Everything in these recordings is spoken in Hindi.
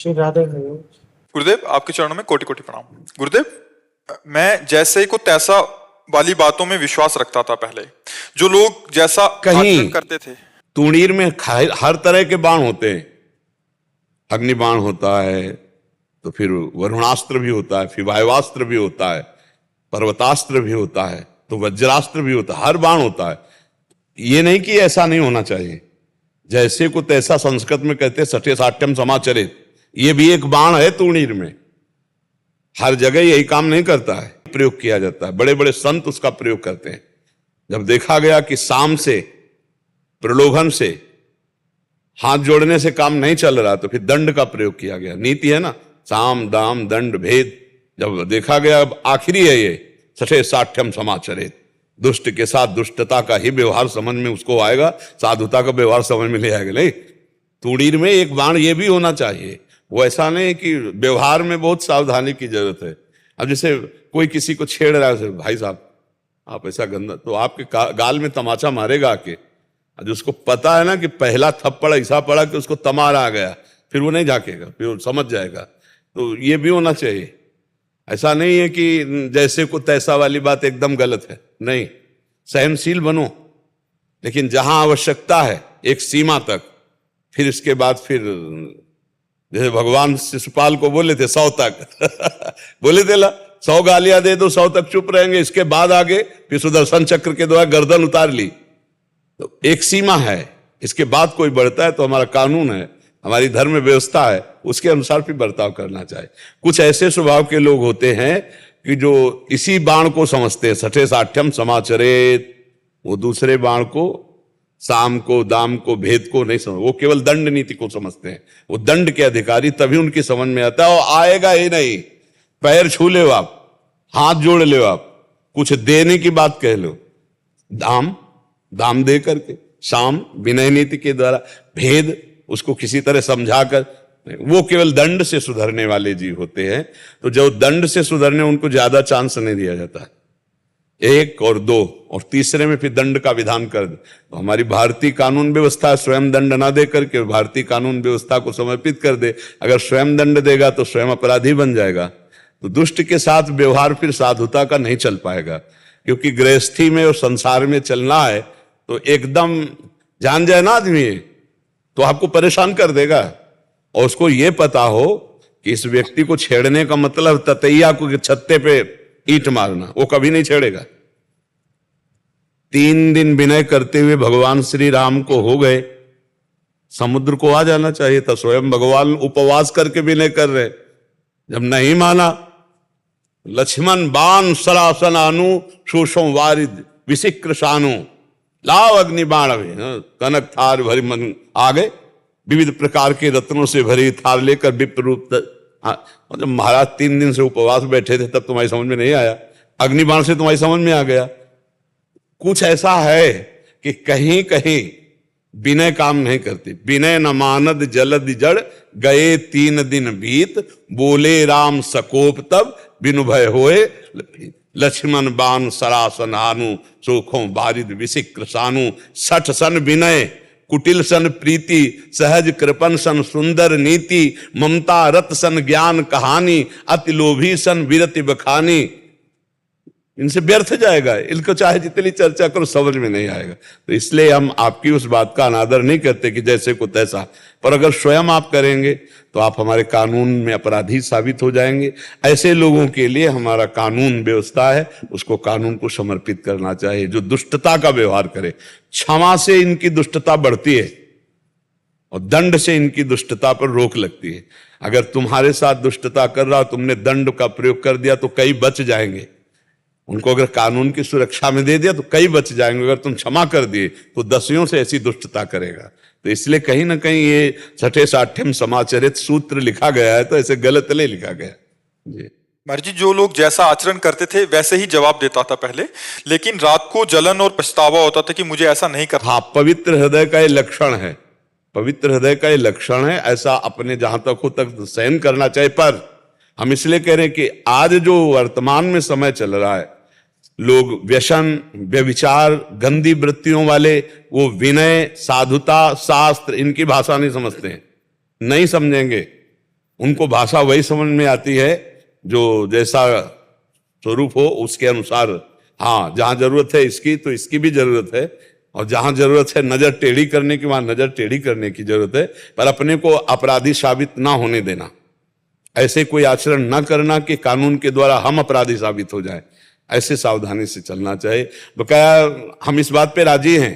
श्री राधे गुरु। गुरुदेव आपके चरणों में कोटि कोटि प्रणाम। गुरुदेव मैं जैसे को तैसा वाली बातों में विश्वास रखता था पहले। जो लोग जैसा कहीं आचरण करते थे। तूणीर में हर तरह के बाण होते हैं। अग्निबाण होता है, तो फिर वरुणास्त्र भी होता है, फिर वायुवास्त्र भी होता है, पर्वतास्त्र भी होता है, तो वज्रास्त्र भी होता है, हर बाण होता है। ये नहीं कि ऐसा नहीं होना चाहिए। जैसे को तैसा संस्कृत में कहते सठे साठ्यम समाचरित, ये भी एक बाण है तूणीर में। हर जगह यही काम नहीं करता है, प्रयोग किया जाता है। बड़े बड़े संत उसका प्रयोग करते हैं। जब देखा गया कि साम से, प्रलोभन से, हाथ जोड़ने से काम नहीं चल रहा, तो फिर दंड का प्रयोग किया गया। नीति है ना, साम दाम दंड भेद। जब देखा गया अब आखिरी है ये, सठे साठ्यम समाचरित, दुष्ट के साथ दुष्टता का ही व्यवहार समझ में उसको आएगा, साधुता का व्यवहार समझ में ले आएगा। नहीं, तूणीर में एक बाण ये भी होना चाहिए। वो ऐसा नहीं कि व्यवहार में बहुत सावधानी की जरूरत है। अब जैसे कोई किसी को छेड़ रहा है, भाई साहब आप ऐसा गंदा, तो आपके गाल में तमाचा मारेगा आके। जो उसको पता है ना कि पहला थप्पड़ ऐसा पड़ा कि उसको तमार आ गया, फिर वो नहीं झाकेगा, फिर वो समझ जाएगा। तो ये भी होना चाहिए। ऐसा नहीं है कि जैसे को तैसा वाली बात एकदम गलत है, नहीं। सहनशील बनो, लेकिन जहां आवश्यकता है एक सीमा तक, फिर इसके बाद फिर जैसे भगवान शिशुपाल को बोले थे 100 तक बोले थे ला 100 गालियां दे दो, 100 तक चुप रहेंगे, इसके बाद आगे फिर सुदर्शन चक्र के द्वारा गर्दन उतार ली। तो एक सीमा है, इसके बाद कोई बढ़ता है तो हमारा कानून है, हमारी धर्म व्यवस्था है, उसके अनुसार भी बर्ताव करना चाहिए। कुछ ऐसे स्वभाव के लोग होते हैं कि जो इसी बाण को समझते हैं, सठे साठ्यम समाचरित। वो दूसरे बाण को, साम को, दाम को, भेद को नहीं समझ, वो केवल दंड नीति को समझते हैं। वो दंड के अधिकारी, तभी उनकी समझ में आता है। और आएगा ही नहीं, पैर छू ले आप, हाथ जोड़ ले आप, कुछ देने की बात कह लो, दाम दे करके, साम विनय नीति के द्वारा, भेद उसको किसी तरह समझाकर, वो केवल दंड से सुधरने वाले जीव होते हैं। तो जो दंड से सुधरने, उनको ज्यादा चांस नहीं दिया जाता है। 1 और 2 और तीसरे में फिर दंड का विधान कर दे। तो हमारी भारतीय कानून व्यवस्था स्वयं दंड ना दे करके भारतीय कानून व्यवस्था को समर्पित कर दे। अगर स्वयं दंड देगा तो स्वयं अपराधी बन जाएगा। तो दुष्ट के साथ व्यवहार फिर साधुता का नहीं चल पाएगा, क्योंकि गृहस्थी में और संसार में चलना है तो एकदम जान जाए ना आदमी तो आपको परेशान कर देगा। और उसको यह पता हो कि इस व्यक्ति को छेड़ने का मतलब ततैया को छत्ते पे ईंट मारना, वो कभी नहीं छेड़ेगा। 3 दिन विनय करते हुए भगवान श्री राम को हो गए, समुद्र को आ जाना चाहिए था। स्वयं भगवान उपवास करके विनय कर रहे, जब नहीं माना, लक्ष्मण बाण सरासन आनु शोषो वारिद विशिक्र शानु, लाव अग्नि बाण, कनक थार भरी मन आ गए, विविध प्रकार के रत्नों से भरी थार लेकर विप्र रूप। मतलब महाराज 3 दिन से उपवास बैठे थे, तब तुम्हारी समझ में नहीं आया, अग्निबाण से तुम्हारी समझ में आ गया। कुछ ऐसा है कि कहीं कहीं विनय काम नहीं करती। विनय न मानद जलद जड़, गए 3 दिन बीत, बोले राम सकोप तब, बिनु भय होए लक्ष्मण बाण सरासन आनु, सोखों बारिद विशिक्र सानु। 60 सन विनय, कुटिल सन प्रीति, सहज कृपन सन सुंदर नीति, ममता रत सन ज्ञान कहानी, अति लोभी सन विरति बखानी। इनसे व्यर्थ जाएगा, इनको चाहे जितनी चर्चा करो समझ में नहीं आएगा। तो इसलिए हम आपकी उस बात का अनादर नहीं करते कि जैसे को तैसा, पर अगर स्वयं आप करेंगे तो आप हमारे कानून में अपराधी साबित हो जाएंगे। ऐसे लोगों के लिए हमारा कानून व्यवस्था है, उसको कानून को समर्पित करना चाहिए। जो दुष्टता का व्यवहार करे, क्षमा से इनकी दुष्टता बढ़ती है और दंड से इनकी दुष्टता पर रोक लगती है। अगर तुम्हारे साथ दुष्टता कर रहा, तुमने दंड का प्रयोग कर दिया तो कई बच जाएंगे। उनको अगर कानून की सुरक्षा में दे दिया तो कई बच जाएंगे। अगर तुम क्षमा कर दिए तो दसियों से ऐसी दुष्टता करेगा। तो इसलिए कहीं ना कहीं ये सठे साठ्यम समाचरित सूत्र लिखा गया है, तो ऐसे गलत नहीं लिखा गया जी। महाराज जी, जो लोग जैसा आचरण करते थे वैसे ही जवाब देता था पहले, लेकिन रात को जलन और पछतावा होता था कि मुझे ऐसा नहीं करना। हाँ, पवित्र हृदय का ये लक्षण है, पवित्र हृदय का ये लक्षण है। ऐसा अपने जहां तक हो तक सहन करना चाहिए। पर हम इसलिए कह रहे हैं कि आज जो वर्तमान में समय चल रहा है, लोग व्यसन, व्यभिचार, गंदी वृत्तियों वाले, वो विनय, साधुता, शास्त्र, इनकी भाषा नहीं समझते हैं, नहीं समझेंगे। उनको भाषा वही समझ में आती है जो जैसा स्वरूप हो उसके अनुसार। हाँ, जहां जरूरत है इसकी तो इसकी भी जरूरत है, और जहां जरूरत है नजर टेढ़ी करने की वहां नजर टेढ़ी करने की जरूरत है, पर अपने को अपराधी साबित ना होने देना। ऐसे कोई आचरण ना करना कि कानून के द्वारा हम अपराधी साबित हो जाए, ऐसे सावधानी से चलना चाहिए। बकाया हम इस बात पे राजी हैं,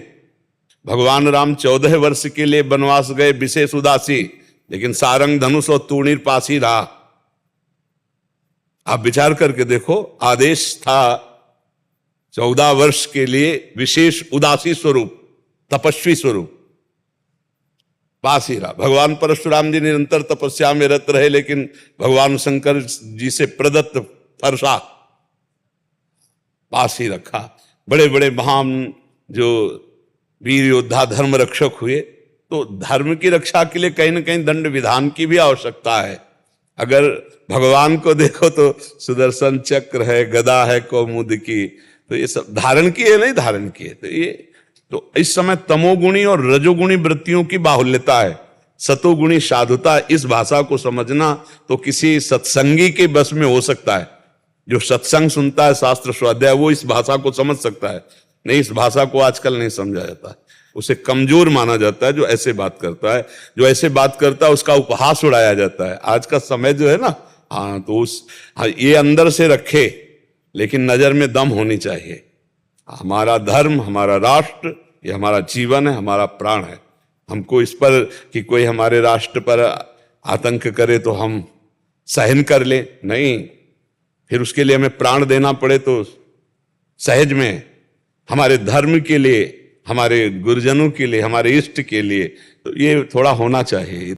भगवान राम 14 वर्ष के लिए वनवास गए विशेष उदासी, लेकिन सारंग धनुष और तूणीर पास ही रहा। आप विचार करके देखो, आदेश था 14 वर्ष के लिए विशेष उदासी स्वरूप, तपस्वी स्वरूप, पास ही रहा। भगवान परशुराम जी निरंतर तपस्या में रत रहे, लेकिन भगवान शंकर जी से प्रदत्त फरसा पास ही रखा। बड़े बड़े महान जो वीर योद्धा धर्म रक्षक हुए, तो धर्म की रक्षा के लिए कहीं ना कहीं दंड विधान की भी आवश्यकता है। अगर भगवान को देखो तो सुदर्शन चक्र है, गदा है कौमुद की, तो ये सब धारण किए नहीं धारण किए। तो इस समय तमोगुणी और रजोगुणी वृत्तियों की बाहुल्यता है, सतोगुणी साधुता। इस भाषा को समझना तो किसी सत्संगी के बस में हो सकता है, जो सत्संग सुनता है, शास्त्र स्वाध्याय, वो इस भाषा को समझ सकता है। नहीं, इस भाषा को आजकल नहीं समझा जाता, उसे कमजोर माना जाता है जो ऐसे बात करता है। जो ऐसे बात करता है उसका उपहास उड़ाया जाता है। आज का समय जो है ना, हाँ, तो ये अंदर से रखे, लेकिन नजर में दम होनी चाहिए। हमारा धर्म, हमारा राष्ट्र, ये हमारा जीवन है, हमारा प्राण है। हमको इस पर कि कोई हमारे राष्ट्र पर आतंक करे तो हम सहन कर ले, नहीं, फिर उसके लिए हमें प्राण देना पड़े तो सहज में, हमारे धर्म के लिए, हमारे गुरुजनों के लिए, हमारे इष्ट के लिए, तो ये थोड़ा होना चाहिए।